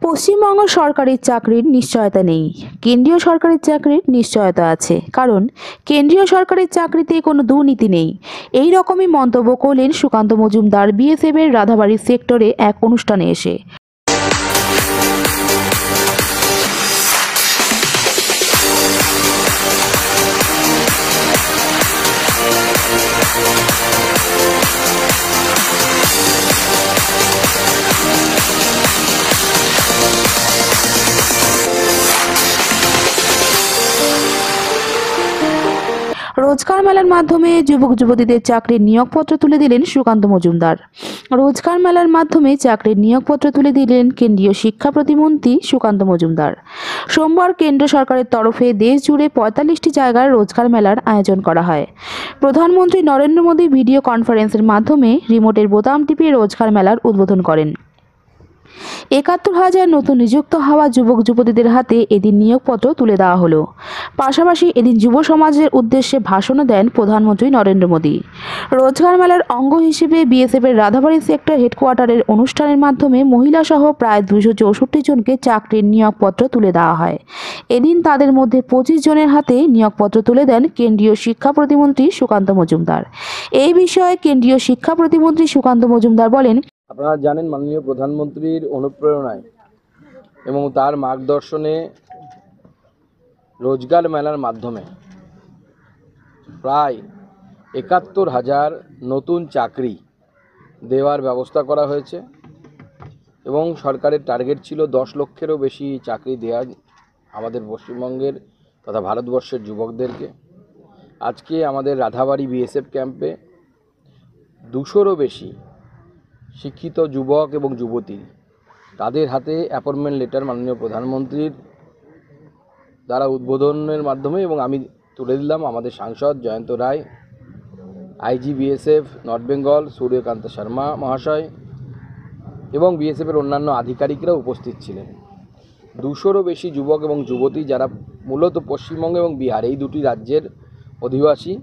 পশ্চিমবঙ্গ সরকারি চাকরির নিশ্চয়তা নেই, কেন্দ্রীয় সরকারের চাকরির নিশ্চয়তা আছে, কারণ কেন্দ্রীয় সরকারের চাকরিতে কোনো দুর্নীতি নেই। এই রকমই মন্তব্য করলেন সুকান্ত মজুমদার বিএসএফ এর রাধাবাড়ি সেক্টরে এক অনুষ্ঠানে এসে। রোজগার মেলার মাধ্যমে যুবক যুবতীদের চাকরির নিয়োগপত্র তুলে দিলেন সুকান্ত মজুমদার। রোজগার মেলার মাধ্যমে চাকরির নিয়োগপত্র তুলে দিলেন কেন্দ্রীয় শিক্ষা প্রতিমন্ত্রী সুকান্ত মজুমদার। সোমবার কেন্দ্র সরকারের তরফে দেশ জুড়ে ৪৫টি জায়গায় রোজগার মেলার আয়োজন করা হয়। প্রধানমন্ত্রী নরেন্দ্র মোদী ভিডিও কনফারেন্সের মাধ্যমে রিমোটের বোতাম টিপে রোজগার মেলার উদ্বোধন করেন। ৭১,০০০ নতুন নিযুক্ত হওয়া যুবক যুবতীদের হাতে এদিন নিয়োগপত্র তুলে দেওয়া হলো। পাশাপাশি এদিন যুব সমাজের উদ্দেশ্যে ভাষণও দেন প্রধানমন্ত্রী নরেন্দ্র মোদী। রোজগার মেলার অঙ্গ হিসেবে বিএসএফের রাধাবাড়ি সেক্টর হেডকোয়ার্টারের অনুষ্ঠানের মাধ্যমে মহিলাসহ প্রায় ২৬৪ জনকে চাকরির নিয়োগপত্র তুলে দেওয়া হয়। এদিন তাদের মধ্যে ২৫ জনের হাতে নিয়োগপত্র তুলে দেন কেন্দ্রীয় শিক্ষা প্রতিমন্ত্রী সুকান্ত মজুমদার। এই বিষয়ে কেন্দ্রীয় শিক্ষা প্রতিমন্ত্রী সুকান্ত মজুমদার বলেন, আপনারা জানেন মাননীয় প্রধানমন্ত্রীর অনুপ্রেরণায় এবং তার মার্গদর্শনে রোজগার মেলার মাধ্যমে প্রায় ৭১,০০০ নতুন চাকরি দেওয়ার ব্যবস্থা করা হয়েছে এবং সরকারের টার্গেট ছিল ১০ লক্ষেরও বেশি চাকরি দেওয়া আমাদের পশ্চিমবঙ্গের তথা ভারতবর্ষের যুবকদেরকে। আজকে আমাদের রাধাবাড়ি বিএসএফ ক্যাম্পে ২০০রও বেশি শিক্ষিত যুবক এবং যুবতী তাদের হাতে অ্যাপয়েন্টমেন্ট লেটার মাননীয় প্রধানমন্ত্রীর দ্বারা উদ্বোধনের মাধ্যমে এবং আমি তুলে দিলাম। আমাদের সাংসদ Jayanta Roy, IG BSF north Bengal Suryakanta Sharma মহাশয় এবং বিএসএফের অন্যান্য আধিকারিকরা উপস্থিত ছিলেন। ২০০রও বেশি যুবক এবং যুবতী যারা মূলত পশ্চিমবঙ্গ এবং বিহার এই দুটি রাজ্যের অধিবাসী,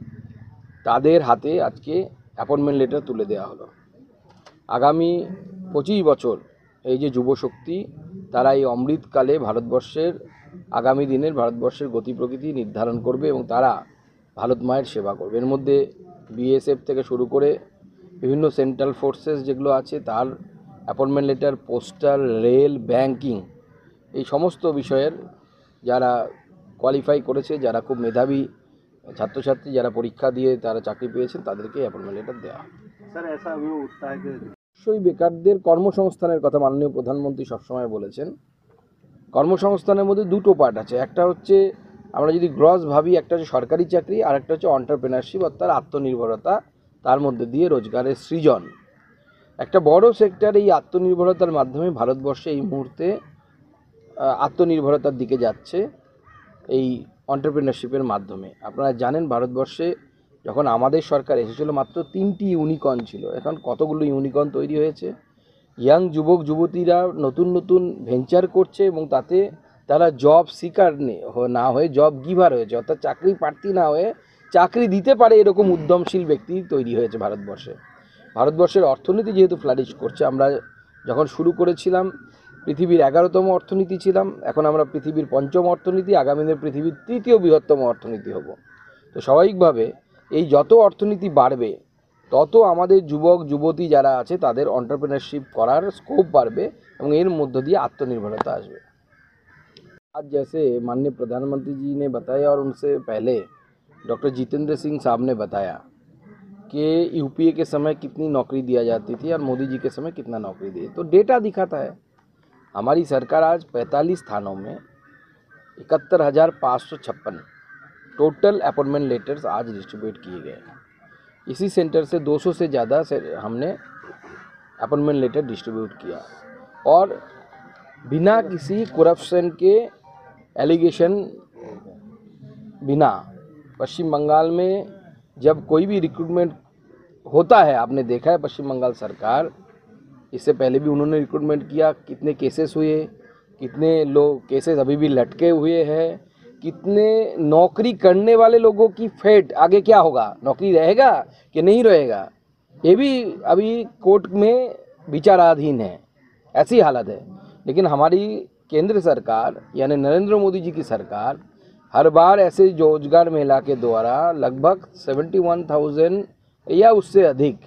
তাদের হাতে আজকে অ্যাপয়েন্টমেন্ট লেটার তুলে দেওয়া হলো। আগামী ২৫ বছর এই যে যুবশক্তি, তারা এই অমৃতকালে ভারতবর্ষের আগামী দিনের ভারতবর্ষের গতি প্রকৃতি নির্ধারণ করবে এবং তারা ভারত মায়ের সেবা করবে। এর মধ্যে বিএসএফ থেকে শুরু করে বিভিন্ন সেন্ট্রাল ফোর্সেস যেগুলো আছে তার appointment letter, postal, rail, banking এই সমস্ত বিষয়ের যারা কোয়ালিফাই করেছে, যারা খুব মেধাবী ছাত্রছাত্রী, যারা পরীক্ষা দিয়ে তারা চাকরি পেয়েছেন, তাদেরকে অ্যাপয়েন্টমেন্ট লেটার দেওয়া। অবশ্যই বেকারদের কর্মসংস্থানের কথা মাননীয় প্রধানমন্ত্রী সবসময় বলেছেন। কর্মসংস্থানের মধ্যে দুটো পার্ট আছে। একটা হচ্ছে আমরা যদি গ্রস ভাবি, একটা হচ্ছে সরকারি চাকরি আর একটা হচ্ছে এন্টারপ্রেনারশিপ অর্থাৎ আত্মনির্ভরতা, তার মধ্যে দিয়ে রোজগারের সৃজন। একটা বড় সেক্টর এই আত্মনির্ভরতার মাধ্যমে ভারতবর্ষে এই মুহূর্তে আত্মনির্ভরতার দিকে যাচ্ছে এই এন্টারপ্রেনারশিপের মাধ্যমে। আপনারা জানেন ভারতবর্ষে যখন আমাদের সরকার এসেছিল মাত্র ৩টি ইউনিকর্ন ছিল, এখন কতগুলো ইউনিকর্ন তৈরি হয়েছে। ইয়াং যুবক যুবতীরা নতুন নতুন ভেঞ্চার করছে এবং তাতে তারা জব সিকার না হয়ে জব গিভার হয়েছে, অর্থাৎ চাকরি প্রার্থী না হয়ে চাকরি দিতে পারে এরকম উদ্যমশীল ব্যক্তি তৈরি হয়েছে ভারতবর্ষে। ভারতবর্ষের অর্থনীতি যেহেতু ফ্লারিশ করছে, আমরা যখন শুরু করেছিলাম পৃথিবীর 11তম অর্থনীতি ছিলাম, এখন আমরা পৃথিবীর ৫ম অর্থনীতি, আগামী দিনে পৃথিবীর ৩য় বৃহত্তম অর্থনীতি হব। তো স্বাভাবিকভাবে এই যত অর্থনীতি বাড়বে তত আমাদের যুবক যুবতী যারা আছে তাদের এন্টারপ্রেনারশিপ করার স্কোপ বাড়বে এবং এর মধ্য দিয়ে আত্মনির্ভরতা আসবে। आज जैसे माननीय प्रधानमंत्री जी ने बताया और उनसे पहले डॉक्टर जितेंद्र सिंह साहब ने बताया कि यूपीए के समय कितनी नौकरी दिया जाती थी और मोदी जी के समय कितना नौकरी दी, तो डेटा दिखाता है। हमारी सरकार आज 45 थानों में 71,556 टोटल अपॉइंटमेंट लेटर्स आज डिस्ट्रीब्यूट किए गए हैं। इसी सेंटर से 200 से ज़्यादा से हमने अपॉइंटमेंट लेटर डिस्ट्रीब्यूट किया और बिना किसी करप्शन के एलिगेशन बिना। पश्चिम बंगाल में जब कोई भी रिक्रूटमेंट होता है, आपने देखा है पश्चिम बंगाल सरकार, इससे पहले भी उन्होंने रिक्रूटमेंट किया, कितने केसेस हुए, कितने लोग केसेस अभी भी लटके हुए हैं, कितने नौकरी करने वाले लोगों की फेट आगे क्या होगा, नौकरी रहेगा कि नहीं रहेगा, ये भी अभी कोर्ट में विचाराधीन है। ऐसी हालत है। लेकिन हमारी केंद्र सरकार यानी नरेंद्र मोदी जी की सरकार हर बार ऐसे रोजगार मेला के द्वारा लगभग 71,000 या उससे अधिक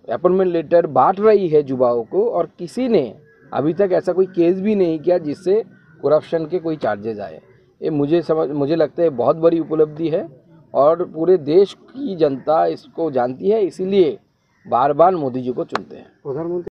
अपॉइंटमेंट लेटर बांट रही है युवाओं को, और किसी ने अभी तक ऐसा कोई केस भी नहीं किया जिससे करप्शन के कोई चार्जेज आए। ये मुझे लगता है बहुत बड़ी उपलब्धि है और पूरे देश की जनता इसको जानती है, इसीलिए बार बार मोदी जी को चुनते हैं। प्रधानमंत्री